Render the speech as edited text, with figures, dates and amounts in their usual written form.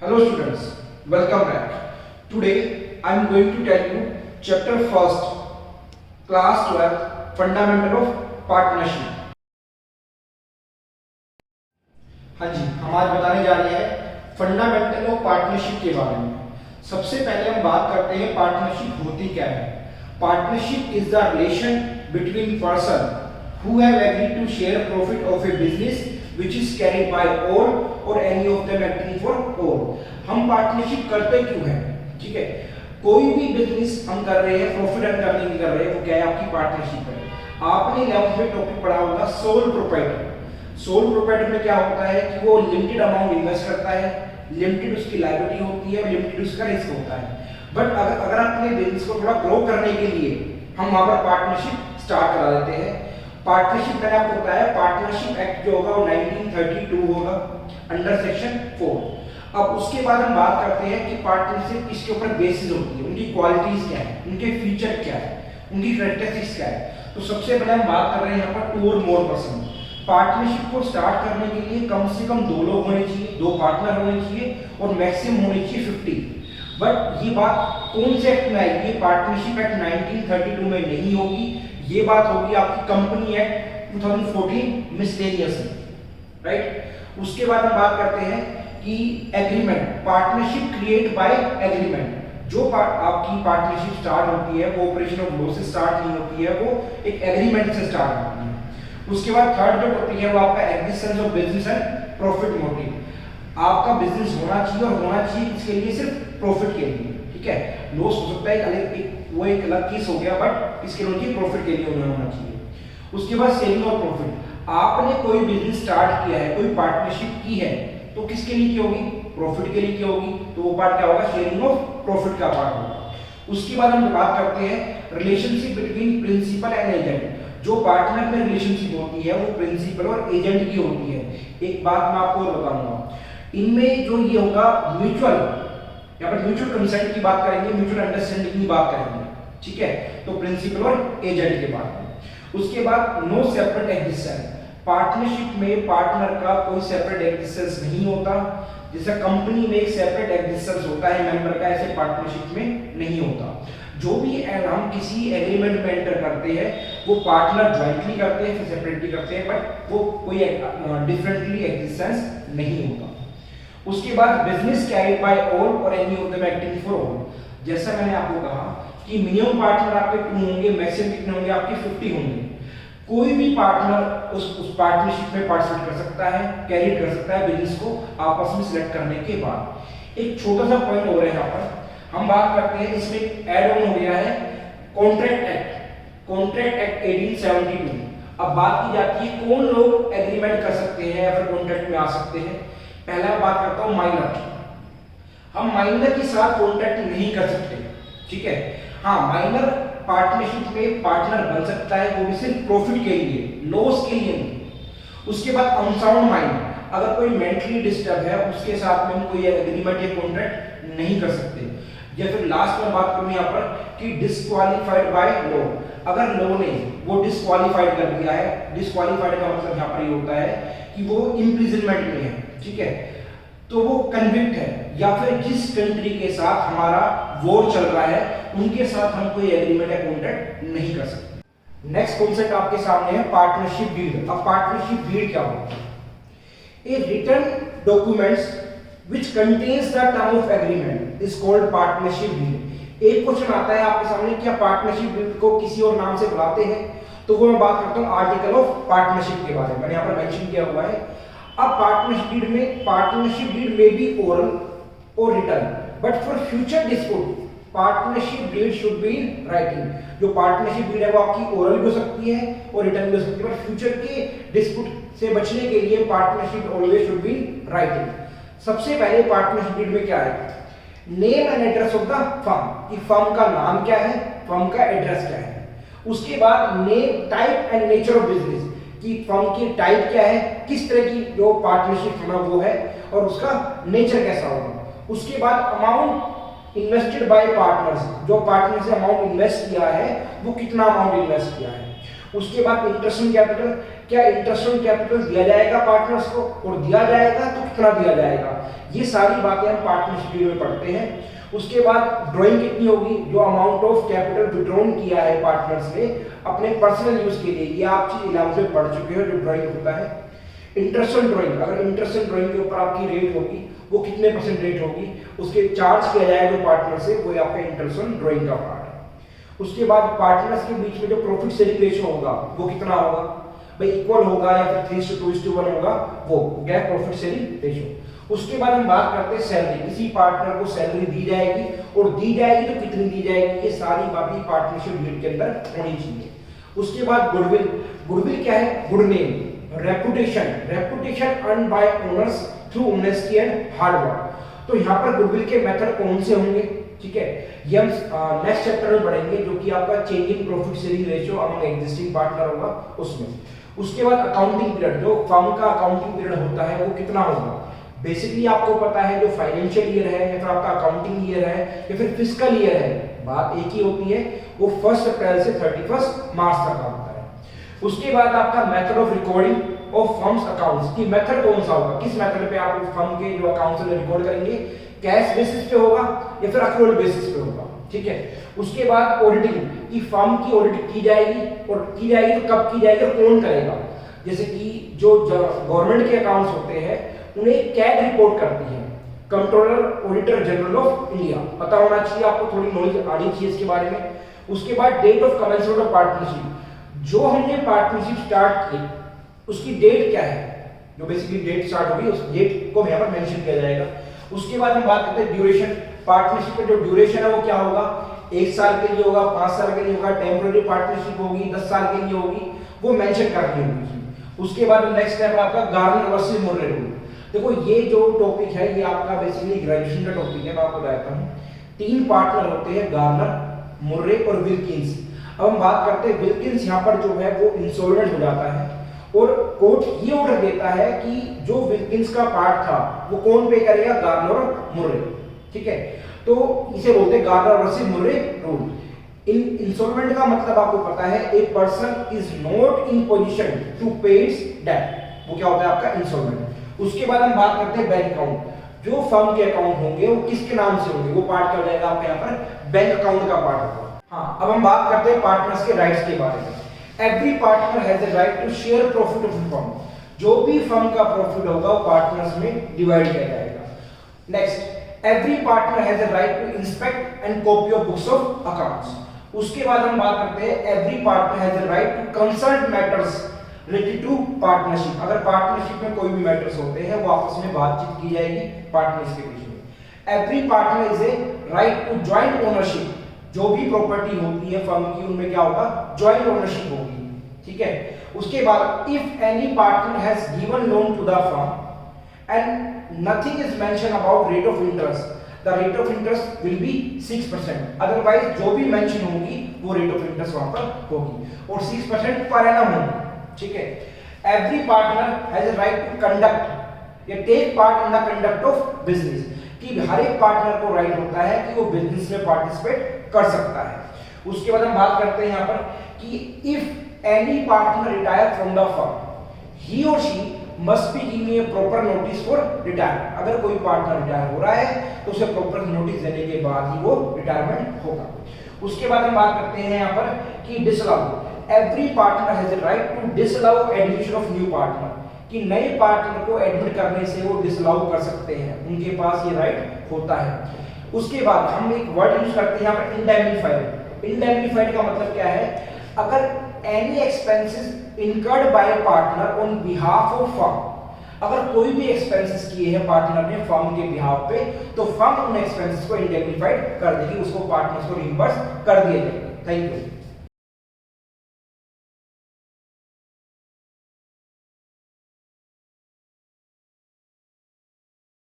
Hello students, welcome back. Today I am going to tell you chapter first, class 12, fundamental of partnership. हाँ जी, हम आज बताने जा रहे हैं फंडामेंटल ऑफ पार्टनरशिप के बारे में। सबसे पहले हम बात करते हैं पार्टनरशिप होती क्या है। Partnership is the relation between person who have agreed to share profit of a business which is carried by all or any of them acting for all. हम पार्टनरशिप करते क्यों हैं? ठीक है, कोई भी बिजनेस हम कर रहे हैं, प्रॉफिट अर्न करने की कर रहे हैं, वो क्या है? आपकी पार्टनरशिप है। आपने 11th में टॉपिक पढ़ा होगा सोल प्रोप्राइटर। सोल प्रोप्राइटर में क्या होता है कि वो लिमिटेड अमाउंट इन्वेस्ट करता है, लिमिटेड उसकी लायबिलिटी होती है, लिमिटेड उसका रिस्क होता है। बट अगर अपने बिजनेस को थोड़ा ग्रो करने के लिए हम वहां पर पार्टनरशिप स्टार्ट करा देते हैं। पार्टनरशिप मैंने आपको बताया, पार्टनरशिप एक्ट जो होगा वो 1932 होगा अंडर सेक्शन 4। अब उसके बाद हम बात करते हैं कि पार्टनरशिप किसके ऊपर बेसिस होती है, उनकी क्वालिटीज क्या है, उनके फीचर क्या है, उनकी कैरेक्टरिस्टिक्स क्या है। तो सबसे पहले हम बात कर रहे हैं यहाँ पर 2 और मोर पर्सन। पार्टनरशिप को स्टार्ट करने के लिए कम से कम 2 लोग होने चाहिए, 2 पार्टनर होने चाहिए और मैक्सिमम होने चाहिए 50। बट ये बात कौन से एक्ट में आएगी? पार्टनरशिप एक्ट 1932 में नहीं होगी, ये बात होगी आपकी कंपनी एक्ट 2014 मिसलेनियस में, राइट। उसके बाद हम बात करते हैं कि agreement, partnership create by agreement. जो आपकी पार्टनरशिप स्टार्ट होती है, कोऑपरेशन ऑफ लॉ से स्टार्ट नहीं होती है, वो एक एग्रीमेंट से स्टार्ट होती है। उसके बाद थर्ड जो टॉपिक है वो आपका existence of business and profit motive. आपका बिजनेस होना चाहिए और होना चाहिए किसके लिए? सिर्फ प्रॉफिट के लिए, ठीक है। लॉस हो सकता है वो एक अलग केस हो गया, बट इसके लिए प्रॉफिट के लिए होना चाहिए। उसके बाद सेलिंग और प्रॉफिट। आपने कोई बिजनेस स्टार्ट किया है, कोई पार्टनरशिप की है, तो किसके लिए की होगी? प्रॉफिट के लिए की होगी। तो वो पार्ट क्या होगा? शेयरिंग ऑफ प्रॉफिट का पार्ट होगा। उसके बाद हम बात करते हैं relationship between principal and agent. जो पार्टनर में रिलेशनशिप होती है वो प्रिंसिपल और एजेंट की होती है। एक बात मैं आपको बताऊंगा, इनमें जो ये होगा म्यूचुअल, यहाँ पर म्यूचुअल कंसेंट की बात करेंगे, म्यूचुअल अंडरस्टैंडिंग की बात करेंगे, ठीक है। तो प्रिंसिपल और एजेंट के बात में। उसके बाद नो सेपरेट एग्जिस्टेंस। पार्टनरशिप में पार्टनर का कोई सेपरेट एग्जिस्टेंस नहीं होता। जैसे कंपनी में एक सेपरेट एग्जिस्टेंस होता है मेंबर का, ऐसे पार्टनरशिप में नहीं होता। जो भी हम किसी एग्रीमेंट में एंटर करते हैं वो पार्टनर ज्वाइंटली करते हैं, फिर सेपरेटली करते हैं, बट वो कोई डिफरेंटली एग्जिस्टेंस नहीं होता। उसके बाद बिजनेस कैरिड बाय ऑल और any of them acting for all. जैसा मैंने आपको कहा कि मिनिमम पार्टनर आपके 2 होंगे, मैक्सिमम कितने होंगे? आपके 50 होंगे। कोई भी पार्टनर उस पार्टनरशिप में पार्टिसिपेट कर सकता है, कैरी कर सकता है बिजनेस को आपस में सिलेक्ट करने के बाद। एक छोटा सा पॉइंट हो रहा है यहाँ पर, हम बात करते हैं, इसमें ऐड ऑन हो गया है कॉन्ट्रैक्ट एक्ट, कॉन्ट्रैक्ट एक्ट 1872। अब बात की जाती है कौन लोग एग्रीमेंट कर सकते हैं या फिर कॉन्ट्रैक्ट में आ सकते हैं। पहला बात करता हूं माइनर। हम माइनर के साथ कॉन्ट्रैक्ट नहीं कर सकते, ठीक है। हाँ, माइनर पार्टनरशिप में पार्टनर बन सकता है, वो भी सिर्फ प्रॉफिट के लिए, लॉस के लिए नहीं। उसके बाद अनसाउंड माइंड, अगर कोई मेंटली डिस्टर्ब है उसके साथ में हम कोई एग्रीमेंट या कॉन्ट्रैक्ट नहीं कर सकते। या फिर लास्ट में बात करूं यहाँ पर कि डिस्क्वालीफाइड बाय लॉ। अगर लॉ ने वो डिस्क्वालीफाइड कर दिया है, डिस्क्वालीफाइड का मतलब यहाँ पर ये होता है कि वो इम्प्रिजनमेंट में है, ठीक है, तो वो कन्विक्ट है, या फिर जिस कंट्री के साथ हमारा वॉर चल रहा है उनके साथ हम कोई एग्रीमेंट या कॉन्ट्रैक्ट नहीं कर सकते। नेक्स्ट कॉन्सेप्ट आपके सामने है पार्टनरशिप डीड। अब पार्टनरशिप डीड क्या होता है? A written documents which contains the term of agreement is called partnership deed। एक क्वेश्चन आता है आपके सामने, क्या पार्टनरशिप डीड को किसी और नाम से बुलाते हैं? तो वो मैं बात करता हूँ आर्टिकल ऑफ पार्टनरशिप के बारे में, मैंने यहाँ पर मेंशन किया हुआ है। अब पार्टनरशिप डीड में बी ओरल और written, but for future dispute partnership deed should be in writing. जो पार्टनरशिप डीड है वो आपकी ओरल भी हो सकती है और रिटन भी हो सकती है, बट फ्यूचर के डिस्प्यूट से बचने के लिए partnership always should be in writing. सबसे पहले पार्टनरशिप डीड में क्या है? Name and address of the firm, कि फर्म का नाम क्या है, फर्म का एड्रेस क्या है। उसके बाद name, type and nature of business, कि फर्म की टाइप क्या है, किस तरह की जो पार्टनरशिप होना वो है और उसका नेचर कैसा होगा। उसके बाद अमाउंट इन्वेस्टेड बाय पार्टनर्स, जो पार्टनर से अमाउंट इन्वेस्ट किया है वो कितना अमाउंट इन्वेस्ट किया है। उसके बाद इंटरेस्ट कैपिटल, क्या इंटरेस्ट ऑन कैपिटल दिया जाएगा पार्टनर्स को, और दिया जाएगा तो कितना दिया जाएगा, ये सारी बातें हम पार्टनरशिप में पढ़ते हैं। उसके बाद ड्राइंग कितनी होगी, जो अमाउंट ऑफ कैपिटल विड्रॉन किया है पार्टनर्स ने अपने पर्सनल यूज के लिए, ये आप चीज 11th में पढ़ चुके हो जो ड्राइंग होता है। इंटरेस्ट ऑन ड्राइंग, अगर इंटरेस्ट ऑन ड्राइंग के ऊपर आपकी रेट होगी वो कितने % रेट होगी, उसके चार्ज किया जाएगा जो पार्टनर से, वो आपका इंटरेस्ट ऑन ड्राइंग का पार्ट है। उसके बाद पार्टनर्स के बीच में जो प्रॉफिट शेयरिंग रेशियो होगा वो कितना होगा भाई, इक्वल होगा या फिर 3:2:1 होगा, वो क्या प्रॉफिट शेयरिंग रेशियो। उसके बाद हम बात करते हैं सैलरी, किसी पार्टनर को सैलरी दी जाएगी और दी जाएगी तो कितनी दी जाएगी, ये सारी बातें पार्टनरशिप डीड के अंदर होनी चाहिए। उसके बाद गुडविल, गुडविल क्या है, good name, reputation, reputation earn by owners through honesty and hard work. तो यहाँ पर गुडविल के मेथड कौन से होंगे, ठीक है, ये हम नेक्स्ट चैप्टर में पढ़ेंगे, जो कि आपका changing profit sharing ratio among existing partner होगा उसमें। उसके बाद अकाउंटिंग पीरियड, जो फर्म का अकाउंटिंग पीरियड होता है वो कितना होगा। बेसिकली आपको पता है जो फाइनेंशियल ईयर है या फिर आपका अकाउंटिंग ईयर है या फिर फिस्कल ईयर है, बात एक ही होती है, वो 1 अप्रैल से 31 मार्च तक का होता है। उसके बाद आपका method of recording of firms accounts की मेथड कौन सा होगा, किस मेथड पे आप फर्म के जो अकाउंट्स है रिकॉर्ड करेंगे, कैश बेसिस पे होगा या फिर अक्रूवल बेसिस पे होगा, ठीक है। उसके बाद ऑडिटिंग की फर्म की ऑडिट की जाएगी, और की जाएगी तो कब की जाएगी और कौन करेगा, जैसे कि जो गवर्नमेंट के अकाउंट्स होते हैं उन्हें कैग रिपोर्ट करती है controller auditor general of India, पता होना चाहिए आपको, थोड़ी नॉलेज आनी चाहिए इसके बारे में। उसके बाद date of commencement of partnership, जो हमने पार्टनरशिप स्टार्ट की उसकी डेट क्या है, जो बेसिकली डेट स्टार्ट होगी उस डेट को यहाँ पर मेंशन किया जाएगा। उसके बाद हम बात करते हैं ड्यूरेशन, पार्टनरशिप का जो ड्यूरेशन है वो क्या होगा, 1 साल के लिए होगा, 5 साल के लिए होगा, टेम्पोररी पार्टनरशिप होगी, 10 साल के लिए होगी, वो मेंशन करनी होगी। उसके बाद नेक्स्ट स्टेप आपका गार्नर वर्सेस मुर्रे रूल। देखो ये जो टॉपिक है ये आपका बेसिकली ग्रेजुएशन का टॉपिक है, मैं आपको बताता हूँ। 3 पार्टनर होते हैं, गार्नर, मुर्रे और विल्किंस। अब हम बात करते हैं विल्किंस, यहाँ पर जो है वो इंसॉल्वेंट हो जाता है और कोर्ट ये ऑर्डर देता है कि जो विल्किंस का पार्ट था वो कौन पे करेगा, गार्नर और मुर्रे, ठीक है। तो इसे बोलते हैं Garner versus Murray rule. Insolvent का मतलब आपको पता है, a person is not in position to pay its debt, वो क्या होता है आपका इंसॉल्वेंट। उसके बाद हम बात करते हैं बैंक अकाउंट, जो फर्म के अकाउंट होंगे वो किसके नाम से होंगे, वो पार्ट क्या हो जाएगा आपके यहाँ पर बैंक अकाउंट का पार्ट होगा। हाँ, अब हम बात करते हैं पार्टनर्स के राइट्स के बारे में। Every partner has a right to share profit of the firm, जो भी फर्म का प्रॉफिट होगा वो पार्टनर्स में डिवाइड किया जाएगा। Next, every partner has a right to inspect and copy of books of accounts. उसके बाद हम बात करते हैं every partner has a right to consult matters related to partnership. अगर पार्टनरशिप में कोई भी मैटर्स होते हैं वो आपस में बातचीत की जाएगी पार्टनर्स के बीच में। Every partner is a right to joint ownership, जो भी प्रॉपर्टी होती है फर्म की उनमें क्या होगा, जॉइंट ओनरशिप होगी, ठीक है। उसके बाद if any partner has given loan to the firm and nothing is mention about rate of interest, the rate of interest will be 6%, otherwise जो भी मेंशन होगी वो रेट ऑफ इंटरेस्ट वहां पर होगी और 6% पर एनम होगी, ठीक है। Every partner has a right to conduct या take part in the conduct of business, कि हर एक पार्टनर को राइट होता है कि वो बिजनेस में पार्टिसिपेट कर सकता है। उसके बाद हम बात करते हैं यहाँ पर कि if any partner retire from the firm, he or she must be giving a proper notice for retirement. अगर कोई पार्टनर रिटायर हो रहा है तो उसे प्रॉपर नोटिस देने के बाद ही वो रिटायरमेंट होगा। उसके बाद हम बात करते हैं यहाँ पर कि disallow, every partner has a right to disallow admission of new partner, कि नए पार्टनर को एडमिट करने से वो डिसअलाउ कर सकते हैं, उनके पास ये राइट होता है। उसके बाद हम एक वर्ड यूज करते हैं यहाँ पर इंडेमनिफाइड। इंडेमनिफाइड का मतलब क्या है, अगर any expenses incurred by partner on behalf of firm, अगर कोई भी एक्सपेंसेस किए हैं पार्टनर ने फर्म के बिहाफ पे, तो फर्म उन एक्सपेंसेस को इंडेमनिफाइड कर देगी, उसको पार्टनर्स को रिइंबर्स कर दिए जाएंगे। Thank you.